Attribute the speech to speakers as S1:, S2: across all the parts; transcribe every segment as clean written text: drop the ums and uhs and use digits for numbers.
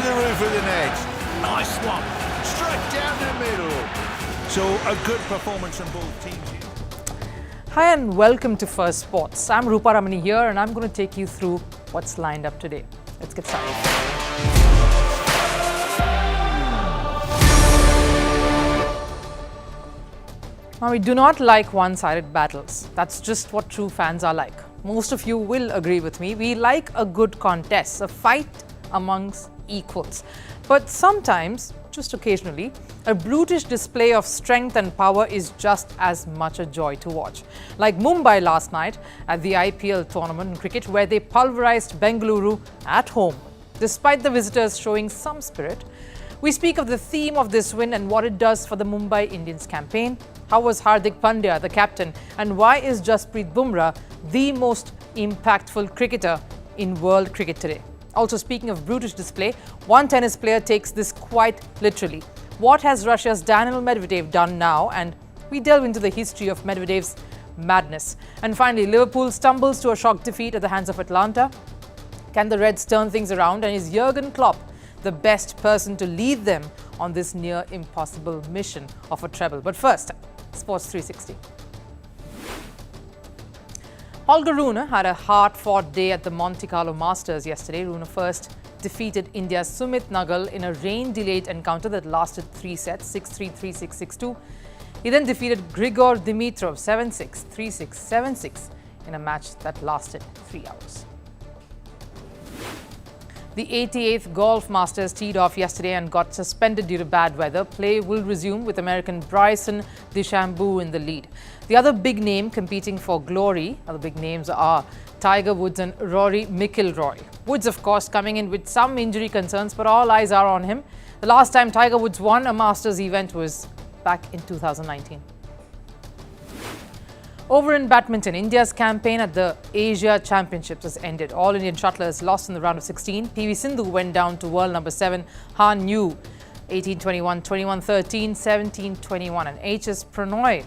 S1: the roof of the net. Nice one. Straight down the middle. So a good performance from both teams here.
S2: Hi and welcome to Firstpost. I'm Rupha Ramani here and I'm going to take you through what's lined up today. Let's get started. Now, we do not like one-sided battles. That's just what true fans are like. Most of you will agree with me. We like a good contest, a fight amongst equals. But sometimes, just occasionally, a brutish display of strength and power is just as much a joy to watch. Like Mumbai last night at the IPL tournament in cricket, where they pulverized Bengaluru at home. Despite the visitors showing some spirit, we speak of the theme of this win and what it does for the Mumbai Indians campaign. How was Hardik Pandya, the captain, and why is Jasprit Bumrah the most impactful cricketer in world cricket today? Also, speaking of brutish display, one tennis player takes this quite literally. What has Russia's Daniil Medvedev done now? And we delve into the history of Medvedev's madness. And finally, Liverpool stumbles to a shock defeat at the hands of Atalanta. Can the Reds turn things around? And is Jurgen Klopp the best person to lead them on this near impossible mission of a treble? But first, Sports 360. Holger Rune had a hard-fought day at the Monte-Carlo Masters yesterday. Rune first defeated India's Sumit Nagal in a rain-delayed encounter that lasted 3 sets, 6-3, 3-6, 6-2. He then defeated Grigor Dimitrov 7-6, 3-6, 7-6 in a match that lasted 3 hours. The 88th Golf Masters teed off yesterday and got suspended due to bad weather. Play will resume with American Bryson DeChambeau in the lead. The other big name competing for glory, other big names are Tiger Woods and Rory McIlroy. Woods, of course, coming in with some injury concerns, but all eyes are on him. The last time Tiger Woods won a Masters event was back in 2019. Over in badminton, India's campaign at the Asia Championships has ended. All Indian shuttlers lost in the round of 16. PV Sindhu went down to world number 7, Han Yu, 18-21, 21-13, 17-21. And HS Pranoy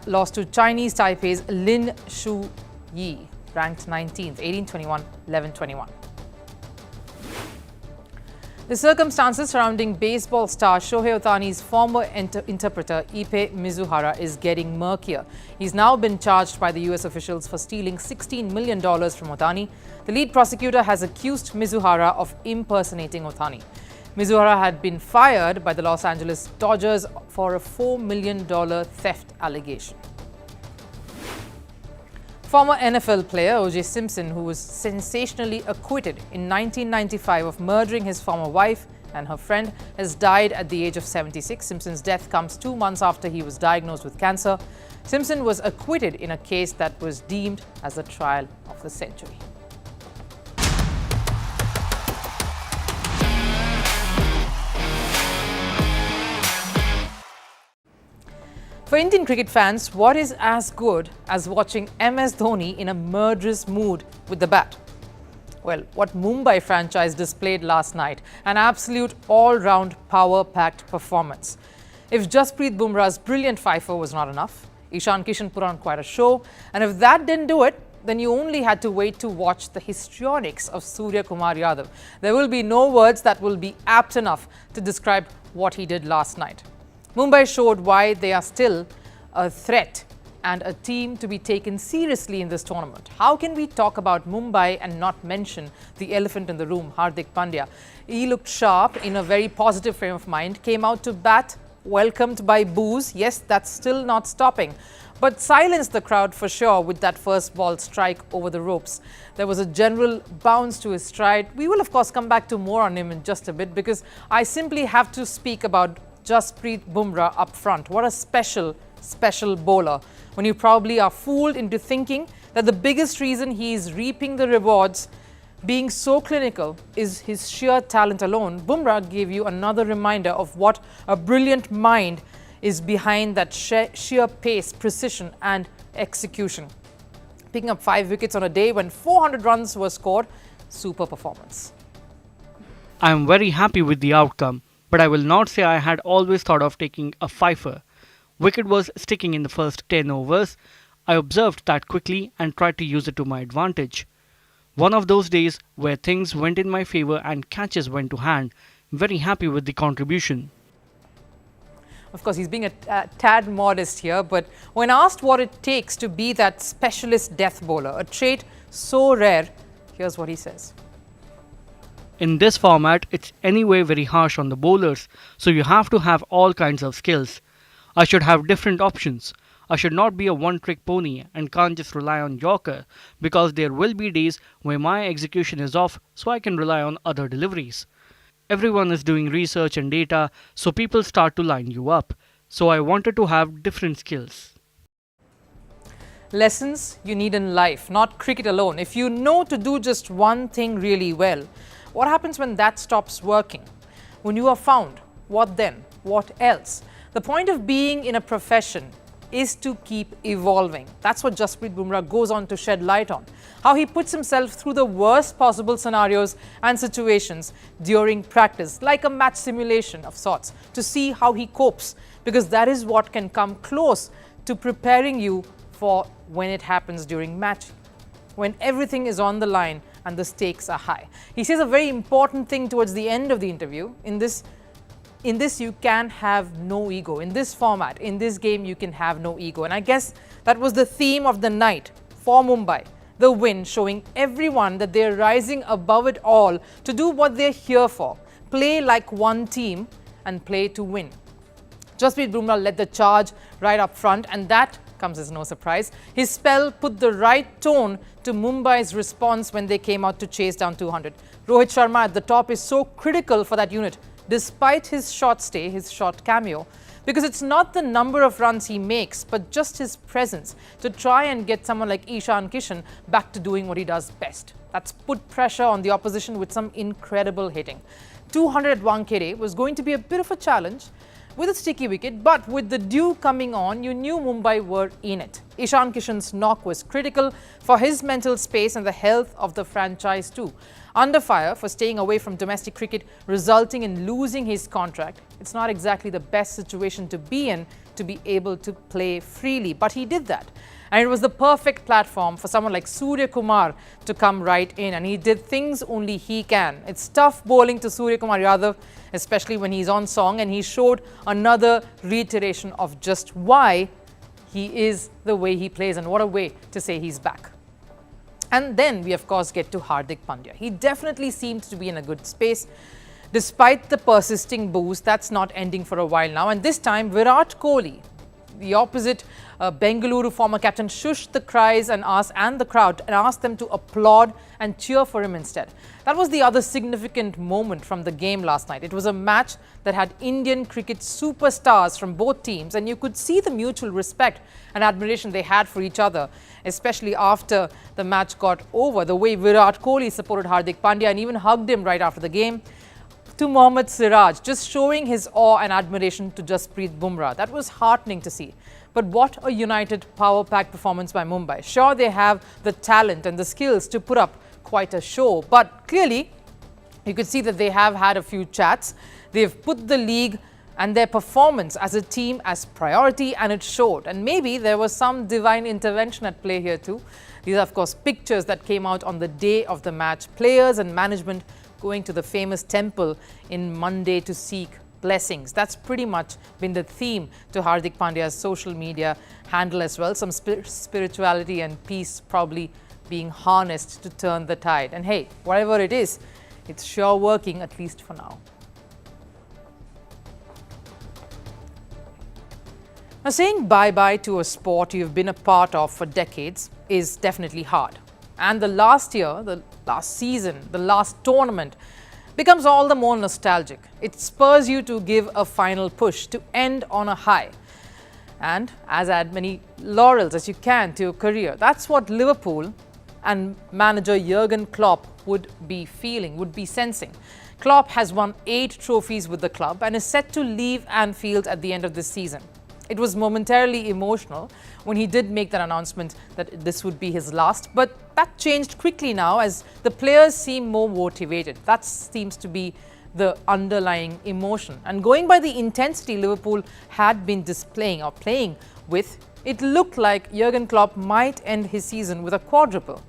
S2: lost to Chinese Taipei's Lin Shu Yi, ranked 19th, 18-21, 11-21. The circumstances surrounding baseball star Shohei Ohtani's former interpreter Ippei Mizuhara is getting murkier. He's now been charged by the US officials for stealing $16 million from Ohtani. The lead prosecutor has accused Mizuhara of impersonating Ohtani. Mizuhara had been fired by the Los Angeles Dodgers for a $4 million theft allegation. Former NFL player O.J. Simpson, who was sensationally acquitted in 1995 of murdering his former wife and her friend, has died at the age of 76. Simpson's death comes 2 months after he was diagnosed with cancer. Simpson was acquitted in a case that was deemed as the trial of the century. For Indian cricket fans, what is as good as watching MS Dhoni in a murderous mood with the bat? Well, what Mumbai franchise displayed last night, an absolute all-round power-packed performance. If Jasprit Bumrah's brilliant fifer was not enough, Ishan Kishan put on quite a show, and if that didn't do it, then you only had to wait to watch the histrionics of Surya Kumar Yadav. There will be no words that will be apt enough to describe what he did last night. Mumbai showed why they are still a threat and a team to be taken seriously in this tournament. How can we talk about Mumbai and not mention the elephant in the room, Hardik Pandya? He looked sharp, in a very positive frame of mind, came out to bat, welcomed by boos. Yes, that's still not stopping, but silenced the crowd for sure with that first ball strike over the ropes. There was a general bounce to his stride. We will, of course, come back to more on him in just a bit, because I simply have to speak about Jasprit Bumrah up front. What a special bowler, when you probably are fooled into thinking that the biggest reason he is reaping the rewards being so clinical is his sheer talent alone. Bumrah gave you another reminder of what a brilliant mind is behind that sheer pace, precision and execution. Picking up 5 wickets on a day when 400 runs were scored, super performance.
S3: I am very happy with the outcome, but I will not say I had always thought of taking a fifer. Wicket was sticking in the first 10 overs. I observed that quickly and tried to use it to my advantage. One of those days where things went in my favor and catches went to hand. Very happy with the contribution.
S2: Of course, he's being a tad modest here, but when asked what it takes to be that specialist death bowler, a trait so rare, here's what he says.
S3: In this format, it's anyway very harsh on the bowlers, so you have to have all kinds of skills. I should have different options. I should not be a one-trick pony and can't just rely on Yorker, because there will be days where my execution is off, so I can rely on other deliveries. Everyone is doing research and data, so people start to line you up. So I wanted to have different skills.
S2: Lessons you need in life, not cricket alone. If you know to do just one thing really well, what happens when that stops working? When you are found, what then? What else? The point of being in a profession is to keep evolving. That's what Jasprit Bumrah goes on to shed light on. How he puts himself through the worst possible scenarios and situations during practice, like a match simulation of sorts, to see how he copes, because that is what can come close to preparing you for when it happens during match, when everything is on the line and the stakes are high. He says a very important thing towards the end of the interview. In this, you can have no ego. In this format, in this game, you can have no ego. And I guess that was the theme of the night for Mumbai. The win, showing everyone that they're rising above it all to do what they're here for. Play like one team and play to win. Jasprit Bumrah led the charge right up front, and that comes as no surprise. His spell put the right tone to Mumbai's response when they came out to chase down 200. Rohit Sharma at the top is so critical for that unit, despite his short stay, his short cameo, because it's not the number of runs he makes, but just his presence to try and get someone like Ishan Kishan back to doing what he does best. That's put pressure on the opposition with some incredible hitting. 200 at Wankhede was going to be a bit of a challenge with a sticky wicket, but with the dew coming on, you knew Mumbai were in it. Ishan Kishan's knock was critical for his mental space and the health of the franchise too. Under fire for staying away from domestic cricket, resulting in losing his contract. It's not exactly the best situation to be in to be able to play freely, but he did that. And it was the perfect platform for someone like Surya Kumar to come right in, and he did things only he can. It's tough bowling to Surya Kumar Yadav, especially when he's on song, and he showed another reiteration of just why he is the way he plays, and what a way to say he's back. And then we of course get to Hardik Pandya. He definitely seems to be in a good space. Despite the persisting boos, that's not ending for a while now. And this time, Virat Kohli, the opposite Bengaluru former captain, shushed the cries and the crowd and asked them to applaud and cheer for him instead. That was the other significant moment from the game last night. It was a match that had Indian cricket superstars from both teams, and you could see the mutual respect and admiration they had for each other, especially after the match got over. The way Virat Kohli supported Hardik Pandya and even hugged him right after the game. To Mohammad Siraj, just showing his awe and admiration to Jasprit Bumrah. That was heartening to see. But what a united, power-packed performance by Mumbai. Sure, they have the talent and the skills to put up quite a show, but clearly, you could see that they have had a few chats. They've put the league and their performance as a team as priority, and it showed. And maybe there was some divine intervention at play here too. These are, of course, pictures that came out on the day of the match. Players and management going to the famous temple in Monday to seek blessings. That's pretty much been the theme to Hardik Pandya's social media handle as well. Some spirituality and peace probably being harnessed to turn the tide. And hey, whatever it is, it's sure working, at least for now. Now, saying bye-bye to a sport you've been a part of for decades is definitely hard. And the last year, the last season, the last tournament becomes all the more nostalgic. It spurs you to give a final push, to end on a high, and add many laurels as you can to your career. That's what Liverpool and manager Jurgen Klopp would be feeling, would be sensing. Klopp has won 8 trophies with the club and is set to leave Anfield at the end of this season. It was momentarily emotional when he did make that announcement that this would be his last, but that changed quickly now as the players seem more motivated. That seems to be the underlying emotion. And going by the intensity Liverpool had been displaying or playing with, it looked like Jurgen Klopp might end his season with a quadruple.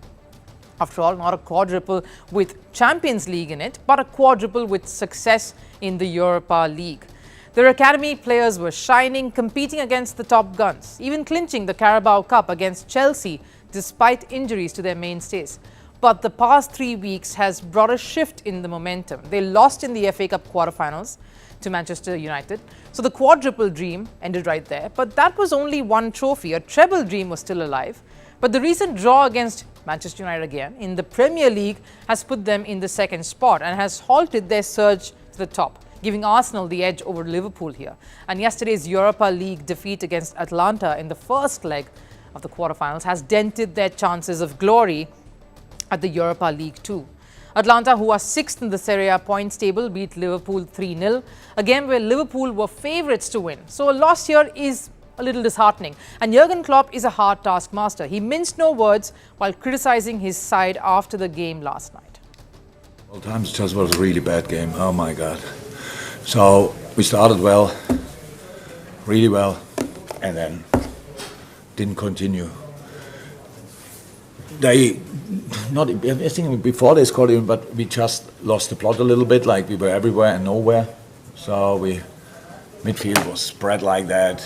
S2: After all, not a quadruple with Champions League in it, but a quadruple with success in the Europa League. Their academy players were shining, competing against the top guns, even clinching the Carabao Cup against Chelsea despite injuries to their mainstays. But the past 3 weeks has brought a shift in the momentum. They lost in the FA Cup quarterfinals to Manchester United. So the quadruple dream ended right there. But that was only one trophy. A treble dream was still alive. But the recent draw against Manchester United again in the Premier League has put them in the second spot and has halted their surge to the top, giving Arsenal the edge over Liverpool here. And yesterday's Europa League defeat against Atalanta in the first leg of the quarterfinals has dented their chances of glory at the Europa League too. Atalanta, who are 6th in the Serie A points table, beat Liverpool 3-0, a game where Liverpool were favourites to win. So a loss here is a little disheartening. And Jurgen Klopp is a hard taskmaster. He minced no words while criticising his side after the game last night.
S4: Well, times just was a really bad game. Oh my God. So we started well, really well, and then didn't continue. I think before they scored even, but we just lost the plot a little bit, like we were everywhere and nowhere. So midfield was spread like that.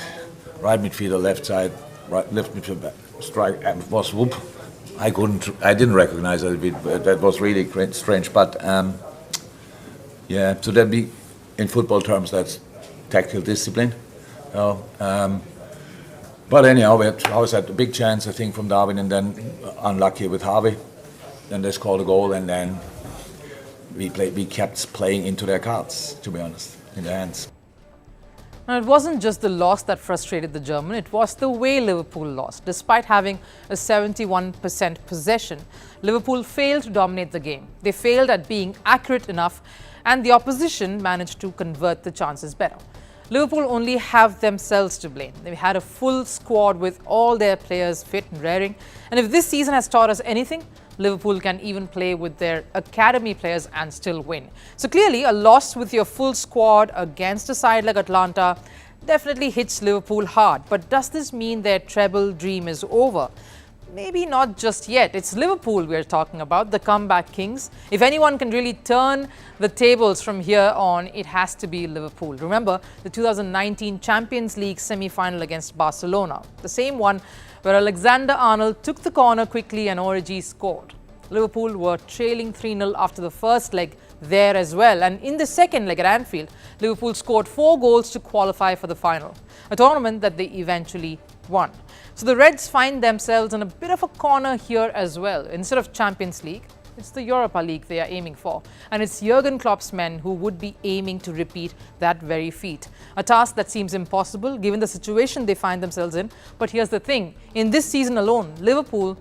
S4: Right midfielder, left side, left midfielder, strike, and was whoop. I didn't recognize it. That was really strange. But yeah, so that be in football terms, that's tactical discipline. But anyhow, we had a big chance, I think, from Darwin, and then unlucky with Harvey. Then they scored a goal, and then we kept playing into their cards, to be honest, in their hands.
S2: Now, it wasn't just the loss that frustrated the German, it was the way Liverpool lost. Despite having a 71% possession, Liverpool failed to dominate the game. They failed at being accurate enough, and the opposition managed to convert the chances better. Liverpool only have themselves to blame. They had a full squad with all their players fit and raring. And if this season has taught us anything, Liverpool can even play with their academy players and still win. So clearly, a loss with your full squad against a side like Atalanta definitely hits Liverpool hard. But does this mean their treble dream is over? Maybe not just yet. It's Liverpool we're talking about, the comeback kings. If anyone can really turn the tables from here on, it has to be Liverpool. Remember the 2019 Champions League semi-final against Barcelona, the same one where Alexander-Arnold took the corner quickly and Origi scored. Liverpool were trailing 3-0 after the first leg there as well. And in the second leg at Anfield, Liverpool scored 4 goals to qualify for the final, a tournament that they eventually won. So the Reds find themselves in a bit of a corner here as well. Instead of Champions League, it's the Europa League they are aiming for. And it's Jurgen Klopp's men who would be aiming to repeat that very feat. A task that seems impossible given the situation they find themselves in. But here's the thing. In this season alone, Liverpool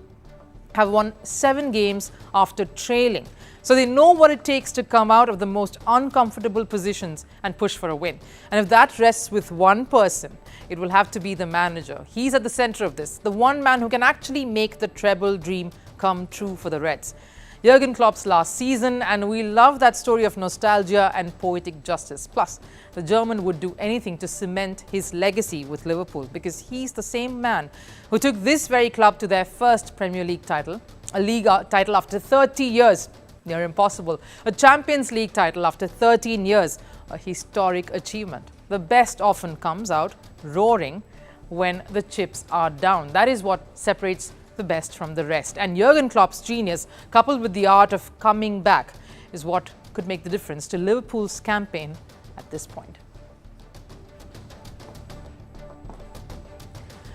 S2: have won 7 games after trailing. So they know what it takes to come out of the most uncomfortable positions and push for a win. And if that rests with one person, it will have to be the manager. He's at the center of this, the one man who can actually make the treble dream come true for the Reds. Jurgen Klopp's last season, and we love that story of nostalgia and poetic justice. Plus, the German would do anything to cement his legacy with Liverpool because he's the same man who took this very club to their first Premier League title, a league title after 30 years, near impossible, a Champions League title after 13 years, a historic achievement. The best often comes out roaring when the chips are down. That is what separates the best from the rest. And Jurgen Klopp's genius, coupled with the art of coming back, is what could make the difference to Liverpool's campaign at this point.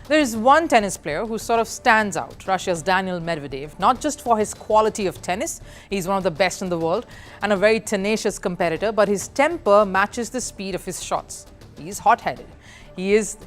S2: There is one tennis player who sort of stands out, Russia's Daniil Medvedev, not just for his quality of tennis, he's one of the best in the world and a very tenacious competitor, but his temper matches the speed of his shots. He's hot-headed. He is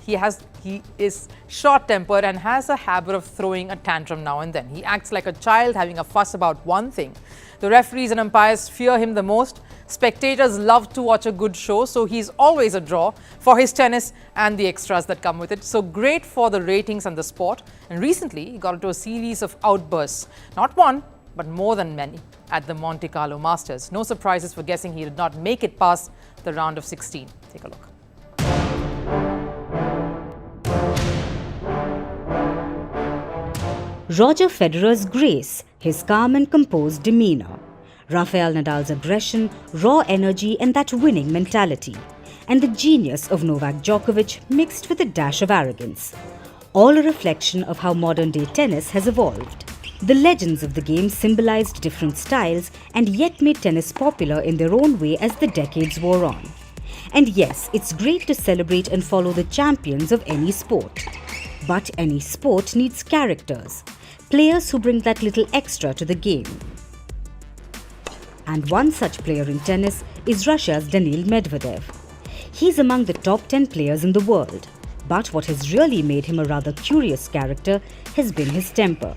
S2: short-tempered and has a habit of throwing a tantrum now and then. He acts like a child having a fuss about one thing. The referees and umpires fear him the most. Spectators love to watch a good show, so he's always a draw for his tennis and the extras that come with it. So great for the ratings and the sport. And recently, he got into a series of outbursts. Not one, but more than many at the Monte-Carlo Masters. No surprises for guessing he did not make it past the round of 16. Take a look.
S5: Roger Federer's grace, his calm and composed demeanour. Rafael Nadal's aggression, raw energy and that winning mentality. And the genius of Novak Djokovic mixed with a dash of arrogance. All a reflection of how modern-day tennis has evolved. The legends of the game symbolized different styles and yet made tennis popular in their own way as the decades wore on. And yes, it's great to celebrate and follow the champions of any sport. But any sport needs characters, players who bring that little extra to the game. And one such player in tennis is Russia's Daniil Medvedev. He's among the top 10 players in the world. But what has really made him a rather curious character has been his temper.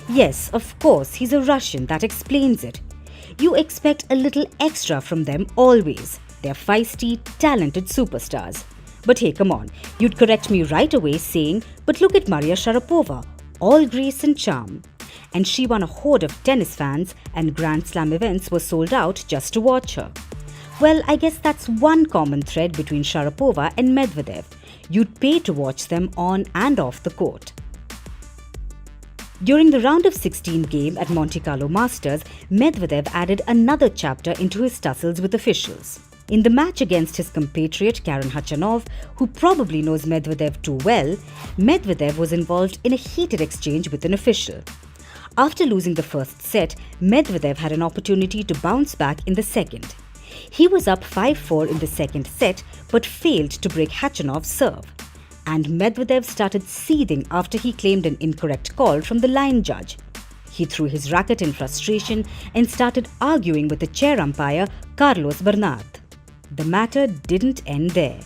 S5: Yes, of course, he's a Russian, that explains it. You expect a little extra from them always. They're feisty, talented superstars. But hey, come on, you'd correct me right away saying, but look at Maria Sharapova, all grace and charm. And she won a horde of tennis fans and Grand Slam events were sold out just to watch her. Well, I guess that's one common thread between Sharapova and Medvedev. You'd pay to watch them on and off the court. During the round of 16 game at Monte-Carlo Masters, Medvedev added another chapter into his tussles with officials. In the match against his compatriot Karen Khachanov, who probably knows Medvedev too well, Medvedev was involved in a heated exchange with an official. After losing the first set, Medvedev had an opportunity to bounce back in the second. He was up 5-4 in the second set but failed to break Khachanov's serve. And Medvedev started seething after he claimed an incorrect call from the line judge. He threw his racket in frustration and started arguing with the chair umpire Carlos Bernat. The matter didn't end there.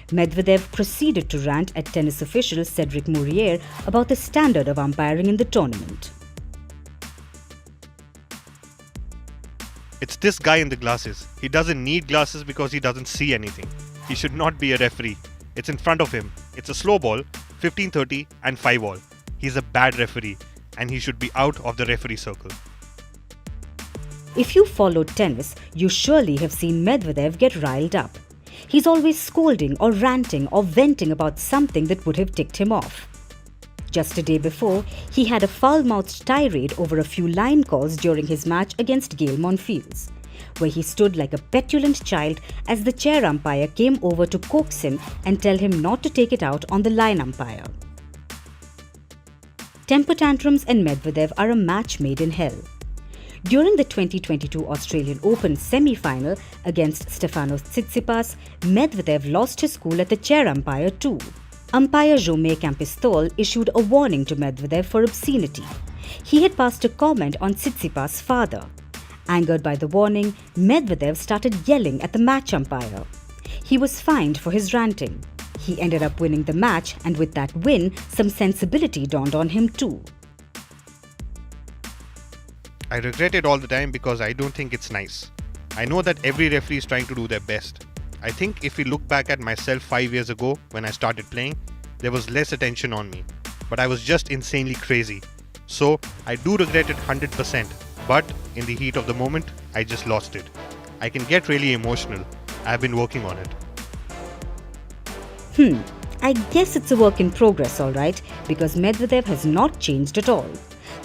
S5: Medvedev proceeded to rant at tennis official Cédric Mourier about the standard of umpiring in the tournament.
S6: It's this guy in the glasses. He doesn't need glasses because he doesn't see anything. He should not be a referee. It's in front of him. It's a slow ball, 15-30 and 5-all. He's a bad referee and he should be out of the referee circle.
S5: If you followed tennis, you surely have seen Medvedev get riled up. He's always scolding or ranting or venting about something that would have ticked him off. Just a day before, he had a foul-mouthed tirade over a few line calls during his match against Gael Monfils, where he stood like a petulant child as the chair umpire came over to coax him and tell him not to take it out on the line umpire. Temper tantrums and Medvedev are a match made in hell. During the 2022 Australian Open semi-final against Stefanos Tsitsipas, Medvedev lost his cool at the chair umpire too. Umpire Jaume Campistol issued a warning to Medvedev for obscenity. He had passed a comment on Tsitsipas' father. Angered by the warning, Medvedev started yelling at the match umpire. He was fined for his ranting. He ended up winning the match, and with that win, some sensibility dawned on him too.
S6: I regret it all the time because I don't think it's nice. I know that every referee is trying to do their best. I think if we look back at myself 5 years ago when I started playing, there was less attention on me. But I was just insanely crazy. So I do regret it 100%. But in the heat of the moment, I just lost it. I can get really emotional. I've been working on it.
S5: I guess it's a work in progress, alright, because Medvedev has not changed at all.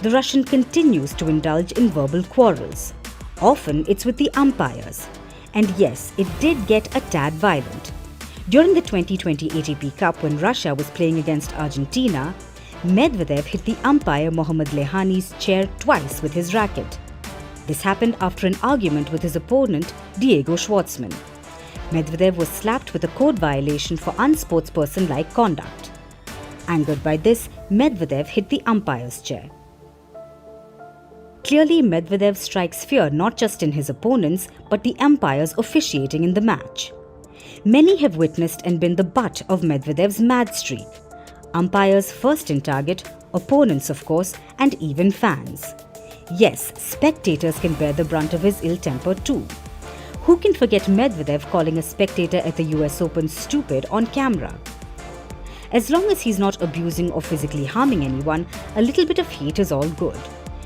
S5: The Russian continues to indulge in verbal quarrels. Often it's with the umpires. And yes, it did get a tad violent. During the 2020 ATP Cup when Russia was playing against Argentina, Medvedev hit the umpire Mohammad Lehani's chair twice with his racket. This happened after an argument with his opponent, Diego Schwartzman. Medvedev was slapped with a code violation for unsportsperson-like conduct. Angered by this, Medvedev hit the umpire's chair. Clearly, Medvedev strikes fear not just in his opponents, but the umpires officiating in the match. Many have witnessed and been the butt of Medvedev's mad streak. Umpires first in target, opponents of course, and even fans. Yes, spectators can bear the brunt of his ill temper too. Who can forget Medvedev calling a spectator at the US Open stupid on camera? As long as he's not abusing or physically harming anyone, a little bit of heat is all good.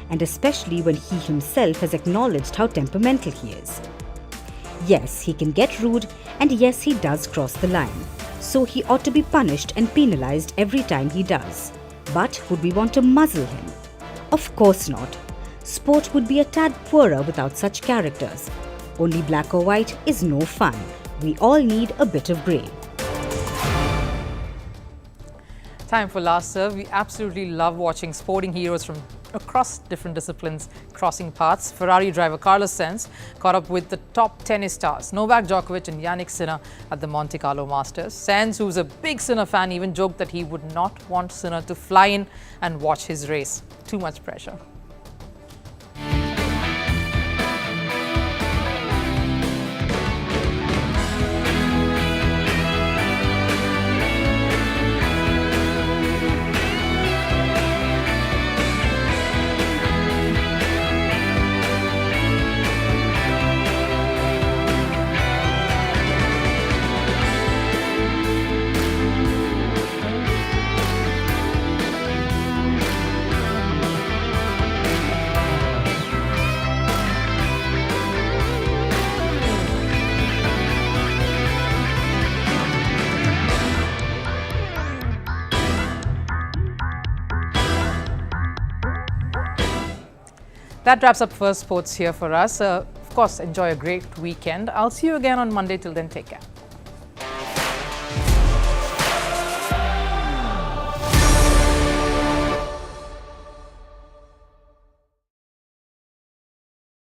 S5: And especially when he himself has acknowledged how temperamental he is. Yes, he can get rude, and yes, he does cross the line. So he ought to be punished and penalized every time he does. But would we want to muzzle him? Of course not. Sport would be a tad poorer without such characters. Only black or white is no fun. We all need a bit of grey.
S2: Time for last serve. We absolutely love watching sporting heroes from across different disciplines crossing paths. Ferrari driver Carlos Sainz caught up with the top tennis stars Novak Djokovic and Yannick Sinner at the Monte-Carlo Masters. Sainz, who's a big Sinner fan, even joked that he would not want Sinner to fly in and watch his race. Too much pressure. That wraps up First Sports here for us. Of course, enjoy a great weekend. I'll see you again on Monday. Till then, take care.